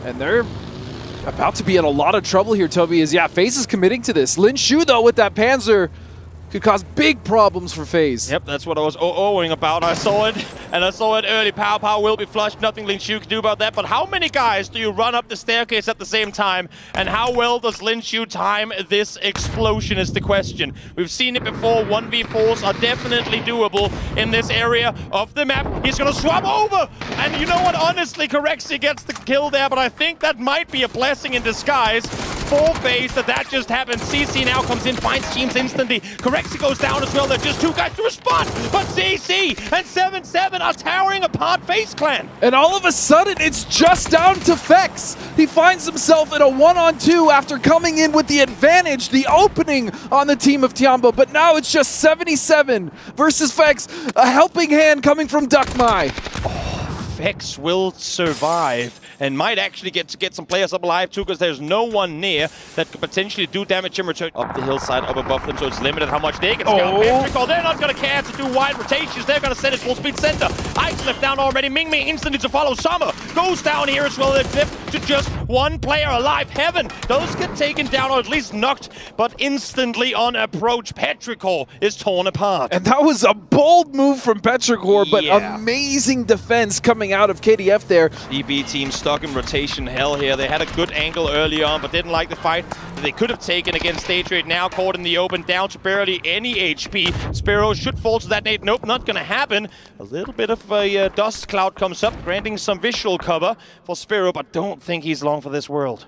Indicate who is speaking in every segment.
Speaker 1: And they're about to be in a lot of trouble here, Toby, is, yeah, FaZe is committing to this. Lin Shu, though, with that Panzer, could cause big problems for FaZe.
Speaker 2: Yep, that's what I was owing about. I saw it, and I saw it early. Pow will be flushed. Nothing Lin Shu can do about that. But how many guys do you run up the staircase at the same time? And how well does Lin Shu time this explosion is the question. We've seen it before. 1v4s are definitely doable in this area of the map. He's going to swap over. And you know what? Honestly, Corexi gets the kill there. But I think that might be a blessing in disguise for FaZe that just happened. CC now comes in, finds teams instantly. Corexi goes down as well. There's just two guys to respond. But CC and 7-7 are towering apart FaZe Clan.
Speaker 1: And all of a sudden, it's just down to Fex. He finds himself in a 1-on-2 after coming in with the advantage, the opening on the team of Tiambo. But now it's just 77 versus Fex. A helping hand coming from Duckmai.
Speaker 2: Fex will survive and might actually get some players up alive too, because there's no one near that could potentially do damage in return. Up the hillside, up above them, so it's limited how much they can scout. They're not going to care to do wide rotations. They're going to send it full speed center. Ice left down already. Mingming instantly to follow. Summer goes down here as well. They flip to just one player alive. Heaven, those get taken down or at least knocked, but instantly on approach, Petrichor is torn apart.
Speaker 1: And that was a bold move from Petrichor, but amazing defense coming out of KDF there.
Speaker 2: EB team stuck in rotation hell here. They had a good angle early on, but didn't like the fight that they could have taken against Day4. Now caught in the open, down to barely any HP. Sparrow should fall to that nade. Nope, not gonna happen. A little bit of a dust cloud comes up, granting some visual cover for Sparrow, but don't think he's long for this world.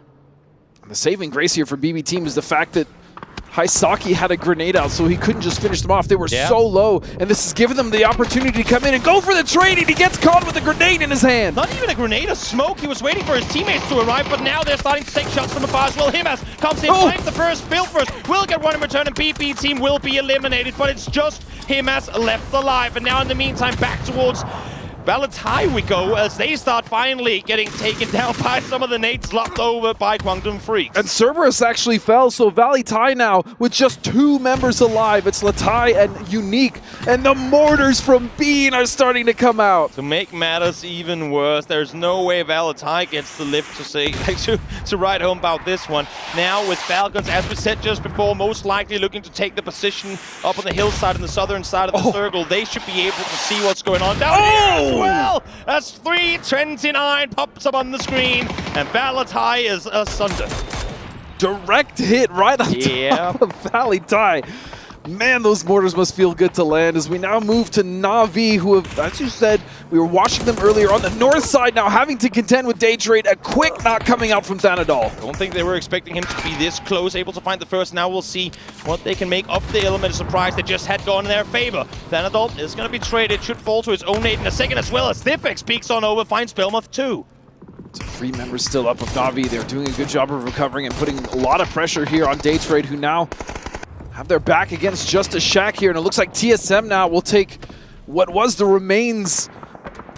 Speaker 1: The saving grace here for BB team is the fact that Haisaki had a grenade out, so he couldn't just finish them off. They were so low, and this has given them the opportunity to come in and go for the trade, and he gets caught with a grenade in his hand.
Speaker 2: Not even a grenade, a smoke. He was waiting for his teammates to arrive, but now they're starting to take shots from afar as well. Himas comes in, finds the first, Phil first, will get one in return, and BB team will be eliminated, but it's just Himas left alive. And now in the meantime, back towards Valatai we go, as they start finally getting taken down by some of the nades locked over by Guangdong Freaks.
Speaker 1: And Cerberus actually fell, so Valatai now with just 2 members alive. It's Latai and Unique, and the mortars from Bean are starting to come out.
Speaker 2: To make matters even worse, there's no way Valatai gets the lift to say to write home about this one. Now with Falcons, as we said just before, most likely looking to take the position up on the hillside on the southern side of the circle. They should be able to see what's going on down here. Well, that's 329 pops up on the screen, and Valatai is asunder.
Speaker 1: Direct hit right on top of Valatai. Man, those mortars must feel good to land as we now move to Na'Vi, who have, as you said, we were watching them earlier on the north side, now having to contend with Day4. A quick knock coming out from Thanadol.
Speaker 2: Don't think they were expecting him to be this close, able to find the first. Now we'll see what they can make of the element of surprise that just had gone in their favor. Thanadol is going to be traded, should fall to his own nade in a second, as well as Thifex peeks on over, finds Belmoth too.
Speaker 1: So 3 members still up of Na'Vi. They're doing a good job of recovering and putting a lot of pressure here on Day4, who now have their back against just a shack here, and it looks like TSM now will take what was the remains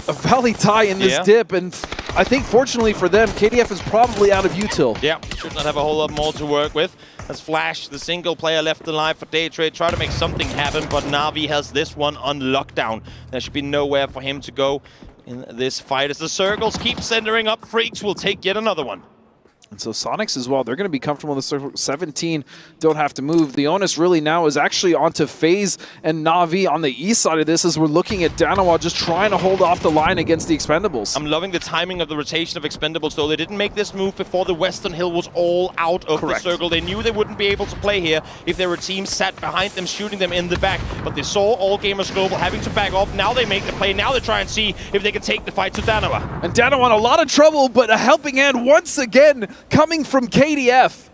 Speaker 1: of Valatai in this dip, and I think fortunately for them, KDF is probably out of util.
Speaker 2: Yeah, should not have a whole lot more to work with. As Flash, the single player left alive for Day4, try to make something happen, but Na'Vi has this one on lockdown. There should be nowhere for him to go in this fight as the circles keep centering up. Freaks will take yet another one.
Speaker 1: And so Sonics as well, they're going to be comfortable in the circle. 17 don't have to move. The onus really now is actually onto FaZe and Na'Vi on the east side of this, as we're looking at Danawa just trying to hold off the line against the Expendables.
Speaker 2: I'm loving the timing of the rotation of Expendables, though. They didn't make this move before the Western Hill was all out of the circle. They knew they wouldn't be able to play here if there were teams sat behind them, shooting them in the back. But they saw All Gamers Global having to back off. Now they make the play. Now they try and see if they can take the fight to Danawa.
Speaker 1: And Danawa in a lot of trouble, but a helping hand once again coming from KDF.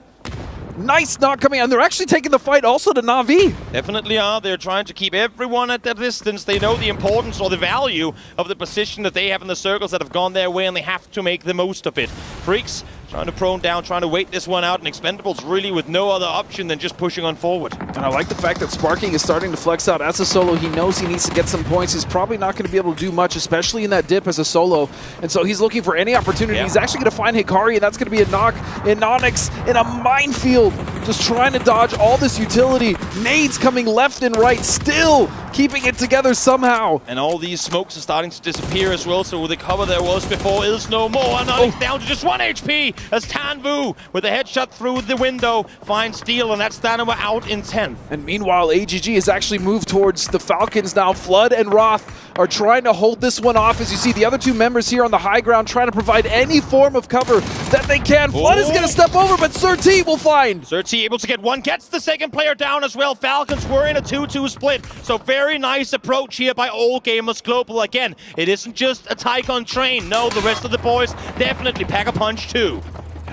Speaker 1: Nice knock coming out, and they're actually taking the fight also to Na'Vi.
Speaker 2: Definitely are. They're trying to keep everyone at that distance. They know the importance or the value of the position that they have in the circles that have gone their way, and they have to make the most of it. Freaks trying to prone down, trying to wait this one out, and Expendables really with no other option than just pushing on forward.
Speaker 1: And I like the fact that Sparking is starting to flex out as a solo. He knows he needs to get some points. He's probably not going to be able to do much, especially in that dip as a solo. And so he's looking for any opportunity. He's actually going to find Hikari, and that's going to be a knock in Onyx in a minefield. Just trying to dodge all this utility. Nades coming left and right. Still keeping it together somehow.
Speaker 2: And all these smokes are starting to disappear as well, so the cover there was before is no more. And Onyx down to just 1 HP as Tanvu with a headshot through the window finds Steel, and that's Danawa out in 10th.
Speaker 1: And meanwhile, AGG has actually moved towards the Falcons now. Flood and Roth are trying to hold this one off, as you see the other two members here on the high ground trying to provide any form of cover that they can. Flood is going to step over, but Sir T will find.
Speaker 2: Sir T able to get one, gets the second player down as well. Falcons were in a 2-2 split, so very nice approach here by All Gamers Global. Again, it isn't just a Tycon train. No, the rest of the boys definitely pack a punch too.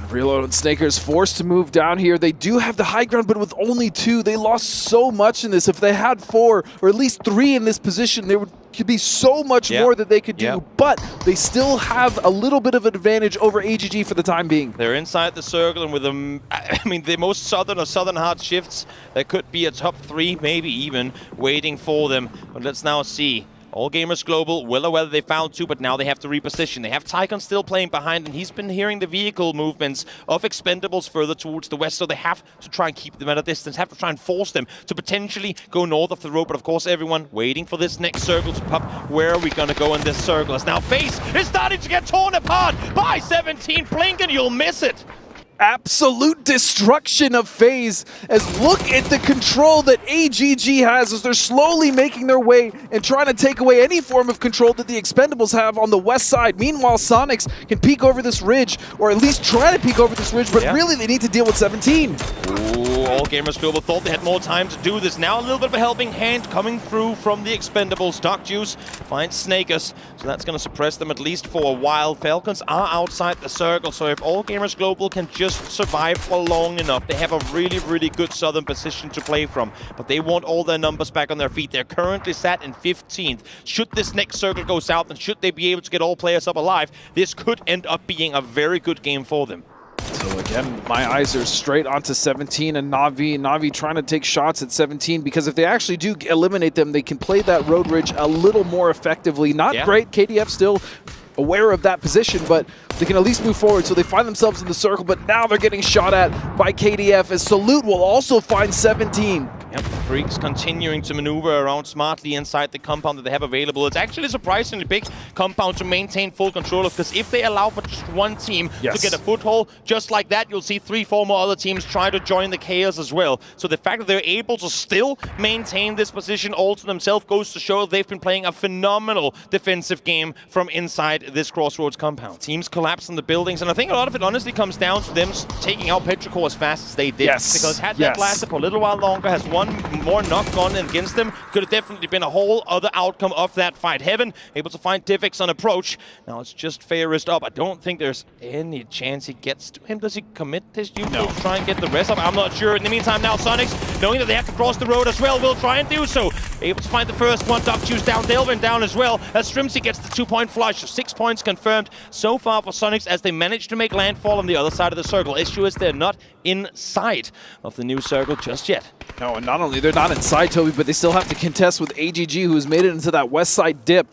Speaker 1: Reload and Snaker is forced to move down here. They do have the high ground, but with only 2, they lost so much in this. If they had 4, or at least 3 in this position, there could be so much more that they could do. But they still have a little bit of an advantage over AGG for the time being.
Speaker 2: They're inside the circle, and with them, I mean, the most southern or southern hard shifts, there could be a top 3, maybe even, waiting for them. But let's now see. All Gamers Global, well aware that they found 2, but now they have to reposition. They have Tycon still playing behind, and he's been hearing the vehicle movements of Expendables further towards the west, so they have to try and keep them at a distance, have to try and force them to potentially go north of the road. But of course, everyone waiting for this next circle to pop. Where are we going to go in this circle? As now FaZe is starting to get torn apart by 17. Blink and you'll miss it.
Speaker 1: Absolute destruction of FaZe, as look at the control that AGG has as they're slowly making their way and trying to take away any form of control that the Expendables have on the west side. Meanwhile, Sonics can peek over this ridge, or at least try to peek over this ridge, but really they need to deal with 17.
Speaker 2: Ooh, All Gamers Global thought they had more time to do this. Now a little bit of a helping hand coming through from the Expendables. Dark Juice finds Snakers, so that's going to suppress them at least for a while. Falcons are outside the circle, so if All Gamers Global can just survive for long enough, they have a really, really good southern position to play from. But they want all their numbers back on their feet. They're currently sat in 15th. Should this next circle go south, and should they be able to get all players up alive, this could end up being a very good game for them.
Speaker 1: So again, my eyes are straight onto 17 and Na'Vi. Na'Vi trying to take shots at 17, because if they actually do eliminate them, they can play that road ridge a little more effectively. Not great, KDF still aware of that position, but they can at least move forward, so they find themselves in the circle, but now they're getting shot at by KDF, as Salute will also find 17.
Speaker 2: Yep, Freaks continuing to maneuver around smartly inside the compound that they have available. It's actually a surprisingly big compound to maintain full control of, because if they allow for just one team to get a foothold, just like that, you'll see 3-4 more other teams try to join the chaos as well. So the fact that they're able to still maintain this position all to themselves goes to show they've been playing a phenomenal defensive game from inside this Crossroads compound. Teams collapse in the buildings, and I think a lot of it honestly comes down to them taking out Petrichor as fast as they did. Because had that lasted for a little while longer, has one more knock gone against them, could have definitely been a whole other outcome of that fight. Heaven able to find Tivix on approach. Now it's just Fairest up. I don't think there's any chance he gets to him. Does he commit this? You will try and get the rest up. I'm not sure. In the meantime, now Sonics, knowing that they have to cross the road as well, will try and do so. Able to find the first one. Dark Juice down, Delvin down as well, as Strimsy gets the 2-point flush. 6 points confirmed so far for Sonics, as they manage to make landfall on the other side of the circle. Issue is they're not in sight of the new circle just yet.
Speaker 1: No, and not only they're not inside, Toby, but they still have to contest with AGG, who has made it into that west side dip.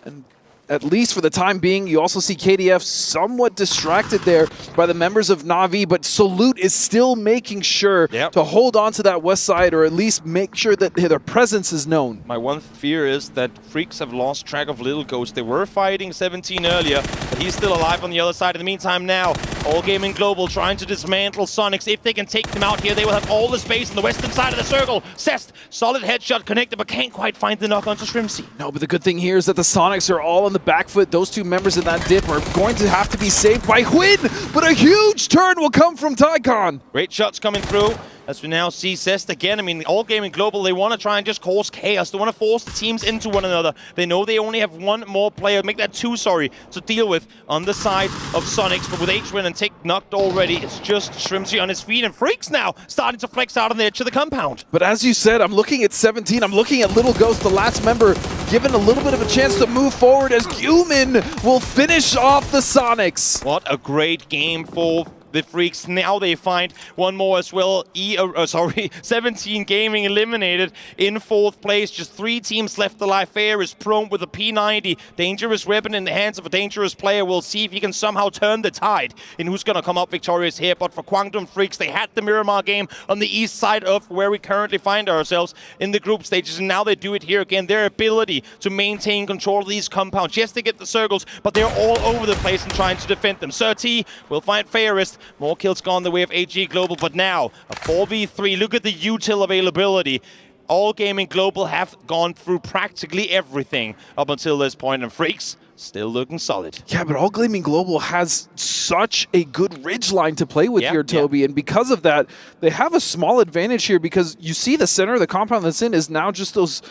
Speaker 1: And at least for the time being, you also see KDF somewhat distracted there by the members of Na'Vi, but Salute is still making sure to hold on to that west side, or at least make sure that their presence is known.
Speaker 2: My one fear is that Freaks have lost track of Little Ghost. They were fighting 17 earlier, but he's still alive on the other side. In the meantime now, All Gaming Global trying to dismantle Sonics. If they can take them out here, they will have all the space on the western side of the circle. Cest, solid headshot connected, but can't quite find the knock onto Shrimsy.
Speaker 1: No, but the good thing here is that the Sonics are all on the back foot. Those two members in that dip are going to have to be saved by Hwin, but a huge turn will come from Tycon.
Speaker 2: Great shots coming through, as we now see Cest again. I mean, All Gaming Global, they want to try and just cause chaos. They want to force the teams into one another. They know they only have one more player, make that 2, sorry, to deal with on the side of Sonics. But with H-Win and Tick knocked already, it's just Shrimsy on his feet, and Freaks now starting to flex out on the edge of the compound.
Speaker 1: But as you said, I'm looking at 17. I'm looking at Little Ghost, the last member, given a little bit of a chance to move forward, as Human will finish off the Sonics.
Speaker 2: What a great game for the Freaks. Now they find one more as well. 17 Gaming eliminated in 4th place. Just 3 teams left alive. Fair is prone with a P90. Dangerous weapon in the hands of a dangerous player. We'll see if he can somehow turn the tide in who's going to come up victorious here. But for Quantum Freaks, they had the Miramar game on the east side of where we currently find ourselves in the group stages. And now they do it here again. Their ability to maintain control of these compounds. Yes, they get the circles, but they're all over the place and trying to defend them. Surti will find Fairest. More kills gone the way of AG Global, but now a 4v3. Look at the util availability. All Gaming Global have gone through practically everything up until this point, and Freaks still looking solid.
Speaker 1: Yeah, but All Gaming Global has such a good ridge line to play with here, Toby, and because of that, they have a small advantage here because you see the center of the compound that's in is now just those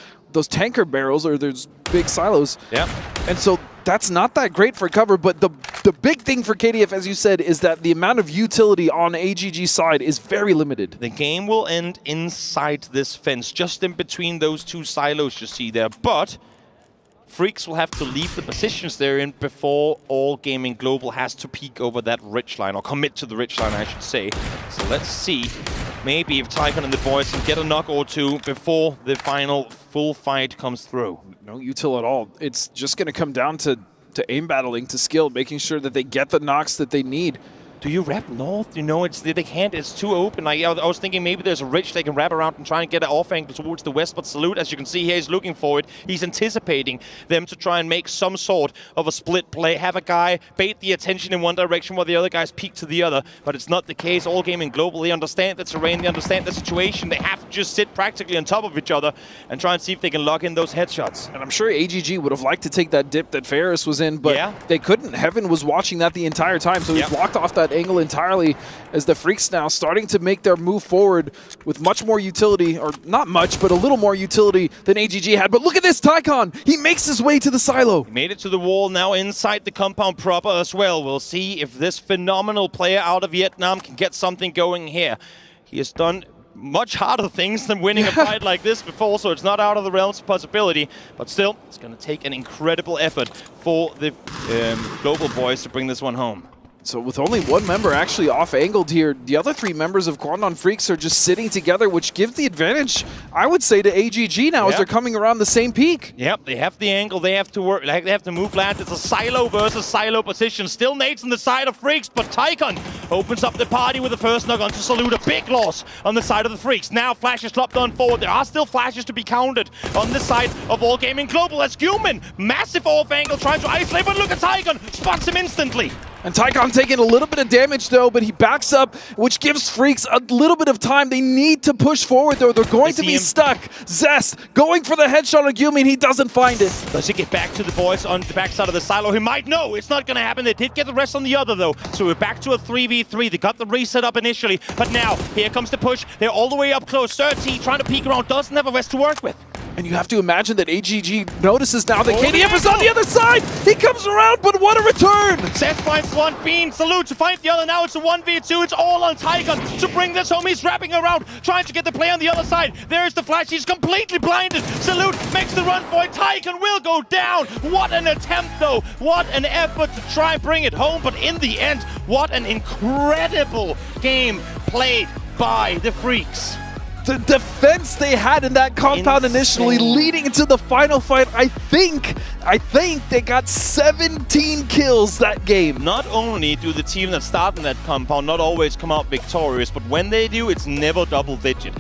Speaker 1: tanker barrels or those big silos.
Speaker 2: Yeah.
Speaker 1: And so that's not that great for cover, but the big thing for KDF, as you said, is that the amount of utility on AGG's side is very limited.
Speaker 2: The game will end inside this fence, just in between those 2 silos you see there, but Freaks will have to leave the positions they're in before All Gaming Global has to peek over that ridge line, or commit to the ridge line, I should say. So let's see, maybe if Tycoon and the boys can get a knock or 2 before the final full fight comes through.
Speaker 1: No util at all. It's just going to come down to aim battling, to skill, making sure that they get the knocks that they need.
Speaker 2: Do you wrap north? You know, they can't. It's too open. I was thinking maybe there's a ridge they can wrap around and try and get an off angle towards the west. But Salute, as you can see here, is looking for it. He's anticipating them to try and make some sort of a split play. Have a guy bait the attention in one direction while the other guys peek to the other. But it's not the case. All Gaming Global, they understand the terrain. They understand the situation. They have to just sit practically on top of each other and try and see if they can lock in those headshots.
Speaker 1: And I'm sure AGG would have liked to take that dip that Ferris was in, but they couldn't. Heaven was watching that the entire time, so he blocked off that angle entirely as the Freaks now starting to make their move forward with much more utility, or not much, but a little more utility than AGG had. But look at this, Tycon! He makes his way to the silo.
Speaker 2: He made it to the wall, now inside the compound proper as well. We'll see if this phenomenal player out of Vietnam can get something going here. He has done much harder things than winning a fight like this before, so it's not out of the realms of possibility. But still, it's going to take an incredible effort for the Global boys to bring this one home.
Speaker 1: So with only 1 member actually off-angled here, the other 3 members of Guangdong Freaks are just sitting together, which gives the advantage, I would say, to AGG now as they're coming around the same peak.
Speaker 2: Yep, they have the angle, they have to work, they have to move lads. It's a silo versus silo position. Still nades on the side of Freaks, but Tycon opens up the party with the first knock onto Salute. A big loss on the side of the Freaks. Now flashes lopped on forward. There are still flashes to be counted on the side of All Gaming Global. As Guman, massive off-angle, trying to isolate, but look at Tycon, spots him instantly.
Speaker 1: And Tycon taking a little bit of damage though, but he backs up, which gives Freaks a little bit of time. They need to push forward though. They're going to be stuck. Zest going for the headshot on Gumin. He doesn't find it.
Speaker 2: Does he get back to the boys on the backside of the silo? He might. No, it's not going to happen. They did get the rest on the other though. So we're back to a 3v3. They got the reset up initially, but now here comes the push. They're all the way up close. 30 trying to peek around, doesn't have a rest to work with.
Speaker 1: And you have to imagine that AGG notices now that KDF is on the other side. He comes around, but what a return!
Speaker 2: Seth finds one, Bean, Salute to find the other. Now it's a 1v2. It's all on Tycon to bring this home. He's wrapping around, trying to get the play on the other side. There's the flash. He's completely blinded. Salute makes the run for it. Tycon will go down. What an attempt, though. What an effort to try and bring it home. But in the end, what an incredible game played by the Freaks.
Speaker 1: The defense they had in that compound initially leading into the final fight, I think they got 17 kills that game.
Speaker 2: Not only do the team that start in that compound not always come out victorious, but when they do, it's never double digit.